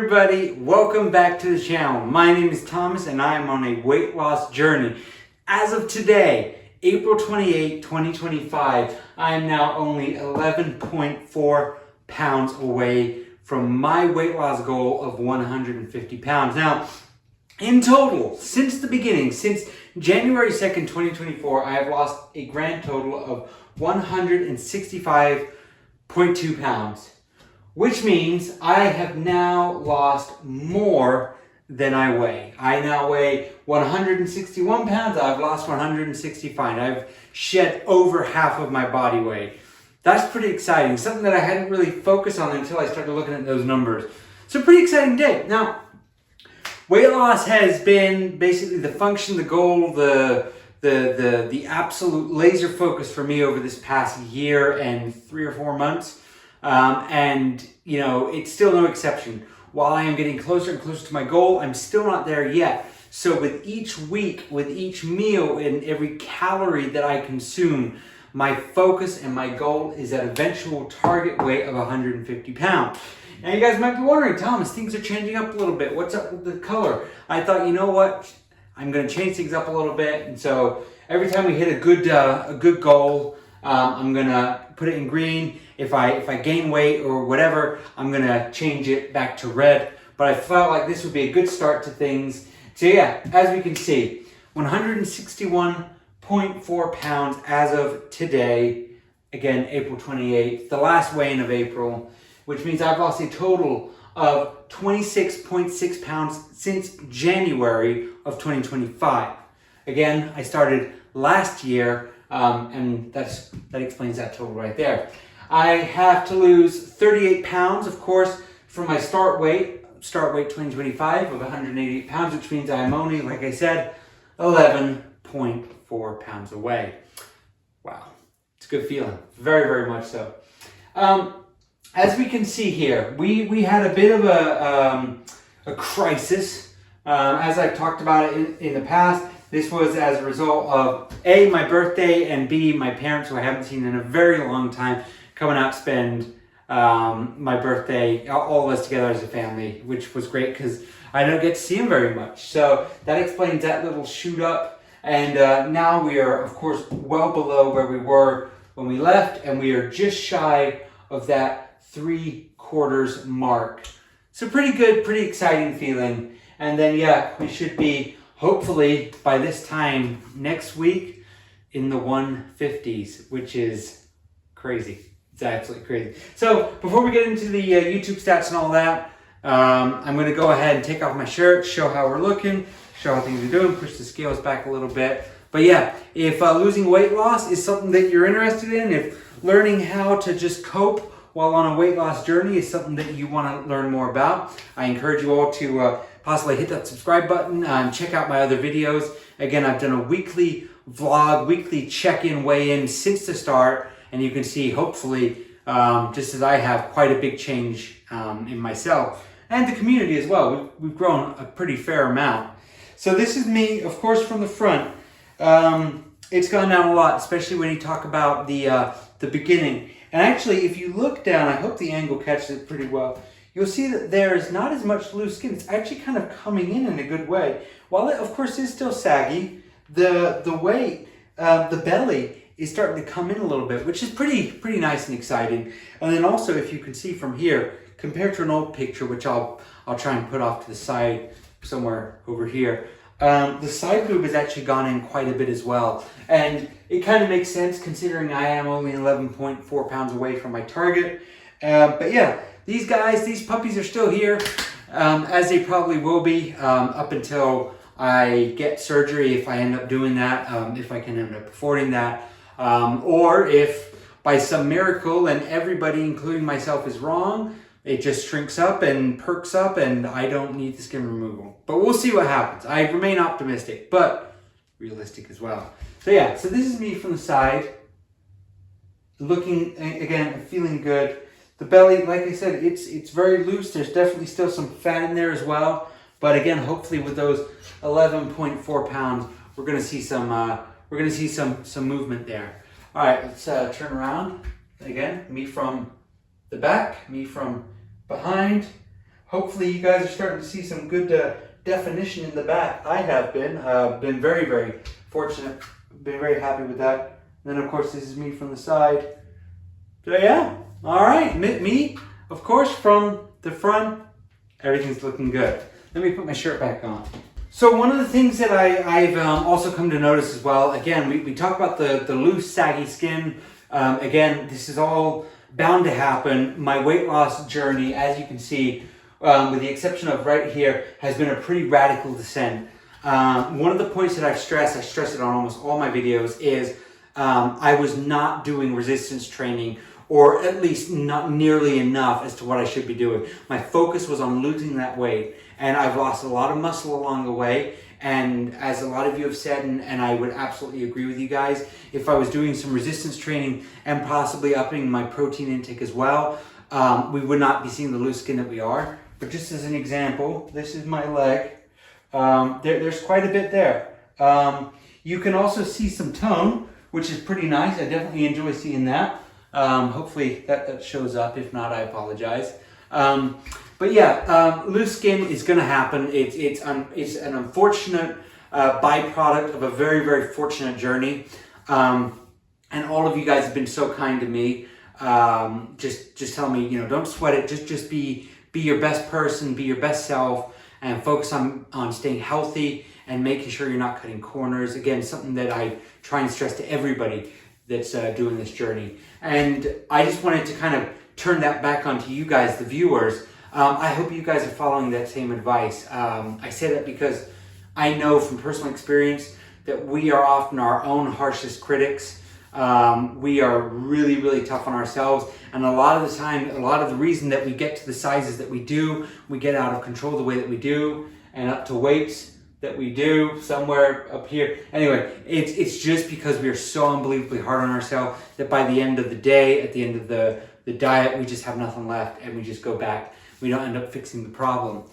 everybody, welcome back to the channel. My name is Thomas and I am on a weight loss journey. As of today, April 28, 2025, I am now only 11.4 pounds away from my weight loss goal of 150 pounds. Now, in total, since the beginning, since January 2nd, 2024, I have lost a grand total of 165.2 pounds. Which means I have now lost more than I weigh. I now weigh 161 pounds. I've lost 165. I've shed over half of my body weight. That's pretty exciting. Something that I hadn't really focused on until I started looking at those numbers. It's a pretty exciting day. Now, weight loss has been basically the function, the goal, the absolute laser focus for me over this past year and 3 or 4 months. And you know, it's still no exception. While I am getting closer and closer to my goal, I'm still not there yet. So with each week, with each meal, and every calorie that I consume, my focus and my goal is that eventual target weight of 150 pounds. Now you guys might be wondering, Thomas, things are changing up a little bit. What's up with the color? I thought, you know what? I'm going to change things up a little bit. And so every time we hit a good goal, I'm going to put it in green. If I gain weight or whatever, I'm going to change it back to red. But I felt like this would be a good start to things. So yeah, as we can see, 161.4 pounds as of today. Again, April 28th, the last weigh-in of April, which means I've lost a total of 26.6 pounds since January of 2025. Again, I started last year, and that explains that total right there. I have to lose 38 pounds, of course, from my start weight 2025 of 188 pounds, which means I'm only, like I said, 11.4 pounds away. Wow, it's a good feeling, very, very much so. As we can see here, we had a bit of a crisis, as I've talked about it in the past. This was as a result of A, my birthday, and B, my parents, who I haven't seen in a very long time, coming out to spend my birthday, all of us together as a family, which was great because I don't get to see them very much. So that explains that little shoot up. And now we are, of course, well below where we were when we left, and we are just shy of that 3/4 mark. So pretty good, pretty exciting feeling. And then, yeah, we should be, hopefully, by this time next week, in the 150s, which is crazy. It's absolutely crazy. So before we get into the YouTube stats and all that, I'm going to go ahead and take off my shirt, show how we're looking, show how things are doing, push the scales back a little bit. But yeah, if losing weight loss is something that you're interested in, if learning how to just cope while on a weight loss journey is something that you want to learn more about, I encourage you all to possibly hit that subscribe button and check out my other videos. Again, I've done a weekly vlog, weekly check-in, weigh-in since the start, and you can see, hopefully, just as I have, quite a big change in myself and the community as well. We've grown a pretty fair amount. So this is me, of course, from the front. It's gone down a lot, especially when you talk about the beginning. And actually, if you look down, I hope the angle catches it pretty well, you'll see that there is not as much loose skin. It's actually kind of coming in a good way. While it, of course, is still saggy, the weight, the belly is starting to come in a little bit, which is pretty nice and exciting. And then also, if you can see from here, compared to an old picture, which I'll try and put off to the side somewhere over here, the side boob has actually gone in quite a bit as well. And it kind of makes sense considering I am only 11.4 pounds away from my target. But yeah, these puppies are still here, as they probably will be up until I get surgery, if I end up doing that, if I can end up affording that, or if by some miracle, and everybody, including myself, is wrong, it just shrinks up and perks up and I don't need the skin removal. But we'll see what happens. I remain optimistic, but realistic as well. So yeah, so this is me from the side, looking, again, feeling good. The belly, like I said, it's very loose. There's definitely still some fat in there as well. But again, hopefully with those 11.4 pounds, we're gonna see some movement there. All right, let's turn around again. Me from the back, me from behind. hopefully you guys are starting to see some good definition in the back. I have been very, very fortunate, been very happy with that. And then of course this is me from the side. So yeah, all right, me, of course, from the front, everything's looking good. Let me put my shirt back on. So one of the things that I've also come to notice as well, again, we talk about the loose, saggy skin. Again, this is all bound to happen. My weight loss journey, as you can see, with the exception of right here, has been a pretty radical descent. One of the points that I stress it on almost all my videos, is I was not doing resistance training, or at least not nearly enough as to what I should be doing. My focus was on losing that weight, and I've lost a lot of muscle along the way. And as a lot of you have said, and I would absolutely agree with you guys, if I was doing some resistance training and possibly upping my protein intake as well, we would not be seeing the loose skin that we are. But just as an example, this is my leg. There's quite a bit there. You can also see some tone, which is pretty nice. I definitely enjoy seeing that. Hopefully that shows up. If not, I apologize. But yeah, loose skin is going to happen. It's an unfortunate byproduct of a very, very fortunate journey. And all of you guys have been so kind to me. Just tell me, don't sweat it. Just be your best person, be your best self, and focus on staying healthy and making sure you're not cutting corners. Again, something that I try and stress to everybody that's doing this journey. And I just wanted to kind of turn that back onto you guys, the viewers. I hope you guys are following that same advice. I say that because I know from personal experience that we are often our own harshest critics. We are really, really tough on ourselves. And a lot of the time, a lot of the reason that we get to the sizes that we do, we get out of control the way that we do, and up to weights that we do somewhere up here. Anyway, it's just because we are so unbelievably hard on ourselves that by the end of the day, at the end of the diet, we just have nothing left and we just go back. We don't end up fixing the problem.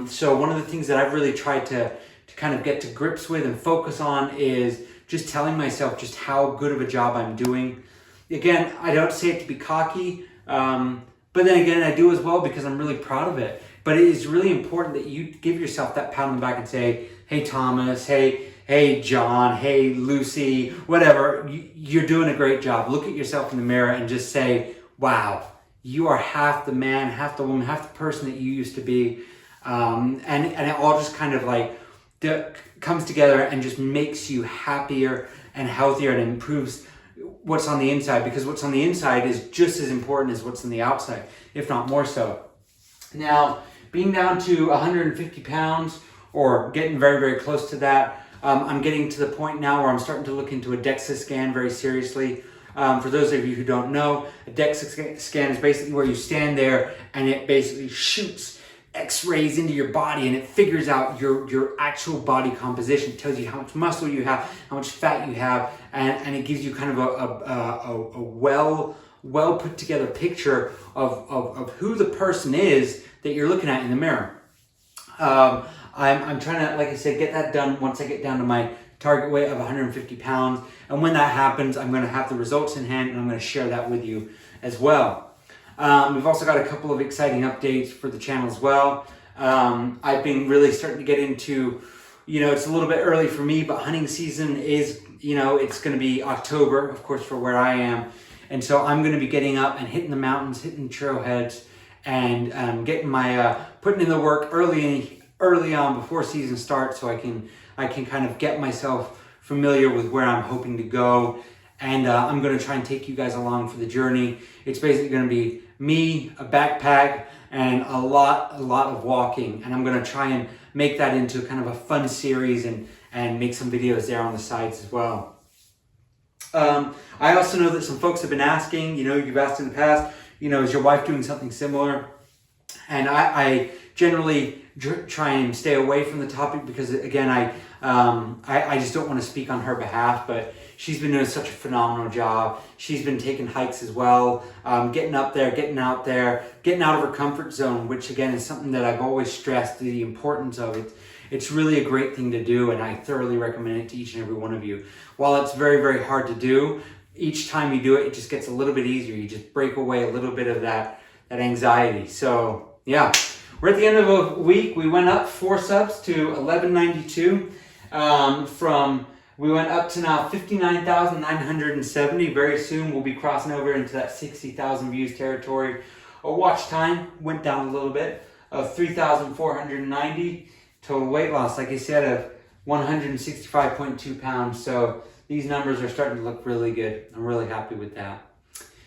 So one of the things that I've really tried to kind of get to grips with and focus on is just telling myself just how good of a job I'm doing. Again, I don't say it to be cocky, but then again, I do as well because I'm really proud of it. But it is really important that you give yourself that pat on the back and say, hey, Thomas, hey, John, hey, Lucy, whatever, you're doing a great job. Look at yourself in the mirror and just say, wow, you are half the man, half the woman, half the person that you used to be. And it all just kind of like comes together and just makes you happier and healthier and improves what's on the inside, because what's on the inside is just as important as what's on the outside, if not more so. Now, being down to 150 pounds or getting very, very close to that, I'm getting to the point now where I'm starting to look into a DEXA scan very seriously. For those of you who don't know, a DEXA scan is basically where you stand there and it basically shoots x-rays into your body and it figures out your actual body composition. It tells you how much muscle you have, how much fat you have, and it gives you kind of a well put together picture of who the person is that you're looking at in the mirror. I'm trying to, like I said, get that done once I get down to my target weight of 150 pounds. And when that happens, I'm going to have the results in hand and I'm going to share that with you as well. We've also got a couple of exciting updates for the channel as well. I've been really starting to get into, it's a little bit early for me, but hunting season is, it's going to be October, of course, for where I am. And so I'm going to be getting up and hitting the mountains, hitting trailheads, and getting my, putting in the work early on before season starts, so I can kind of get myself familiar with where I'm hoping to go. And I'm going to try and take you guys along for the journey. It's basically going to be me, a backpack, and a lot of walking. And I'm going to try and make that into kind of a fun series and make some videos there on the sides as well. I also know that some folks have been asking, you've asked in the past, is your wife doing something similar? And I generally try and stay away from the topic because, again, I just don't want to speak on her behalf, but she's been doing such a phenomenal job. She's been taking hikes as well, getting up there, getting out there, getting out of her comfort zone, which again is something that I've always stressed the importance of. It's really a great thing to do, and I thoroughly recommend it to each and every one of you. While it's very, very hard to do, each time you do it, it just gets a little bit easier. You just break away a little bit of that anxiety. So yeah, we're at the end of a week. We went up 4 subs to 1192. We went up to now 59,970. Very soon we'll be crossing over into that 60,000 views territory. Our watch time went down a little bit of 3,490. Total weight loss, like I said, of 165.2 pounds. So these numbers are starting to look really good. I'm really happy with that.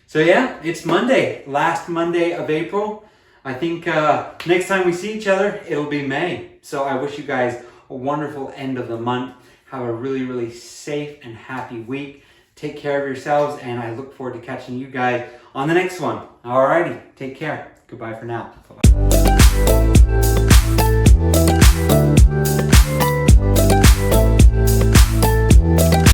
So yeah, it's Monday, last Monday of April. I think next time we see each other, it'll be May. So I wish you guys a wonderful end of the month. Have a really, really safe and happy week. Take care of yourselves, and I look forward to catching you guys on the next one. Alrighty, take care. Goodbye for now. Bye-bye.